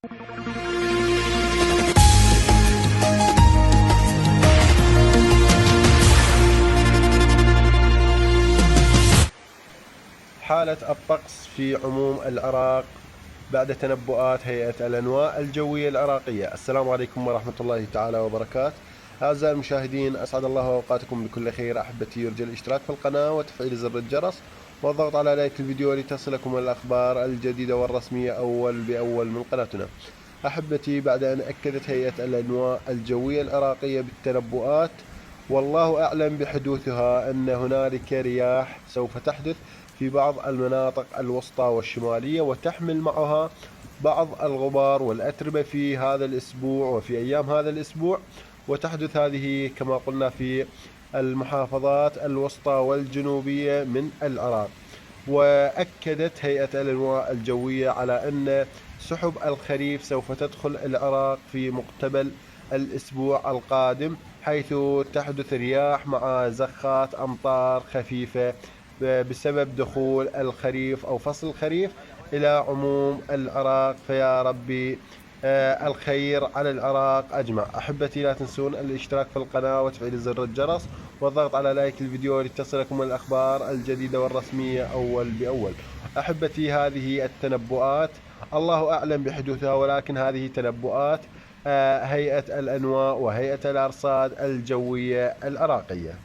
حالة الطقس في عموم العراق بعد تنبؤات هيئة الأنواء الجوية العراقية. السلام عليكم ورحمة الله تعالى وبركاته. أعزائي المشاهدين، أسعد الله أوقاتكم بكل خير. أحبتي، يرجى الاشتراك في القناة وتفعيل زر الجرس والضغط على لايك الفيديو لتصلكم الأخبار الجديدة والرسمية أول بأول من قناتنا. أحبتي، بعد أن أكدت هيئة الأنواء الجوية العراقية بالتنبؤات والله أعلم بحدوثها أن هنالك رياح سوف تحدث في بعض المناطق الوسطى والشمالية، وتحمل معها بعض الغبار والأتربة في هذا الأسبوع وفي أيام هذا الأسبوع، وتحدث هذه كما قلنا في المحافظات الوسطى والجنوبية من العراق. وأكدت هيئة الأنواء الجوية على أن سحب الخريف سوف تدخل العراق في مقتبل الأسبوع القادم، حيث تحدث رياح مع زخات أمطار خفيفة بسبب دخول الخريف أو فصل الخريف إلى عموم العراق. فيا ربي الخير على العراق أجمع. أحبتي، لا تنسون الاشتراك في القناة وتفعيل زر الجرس والضغط على لايك الفيديو لتصلكم الأخبار الجديدة والرسمية أول بأول. أحبتي، هذه التنبؤات الله أعلم بحدوثها، ولكن هذه تنبؤات هيئة الأنواء وهيئة الأرصاد الجوية العراقية.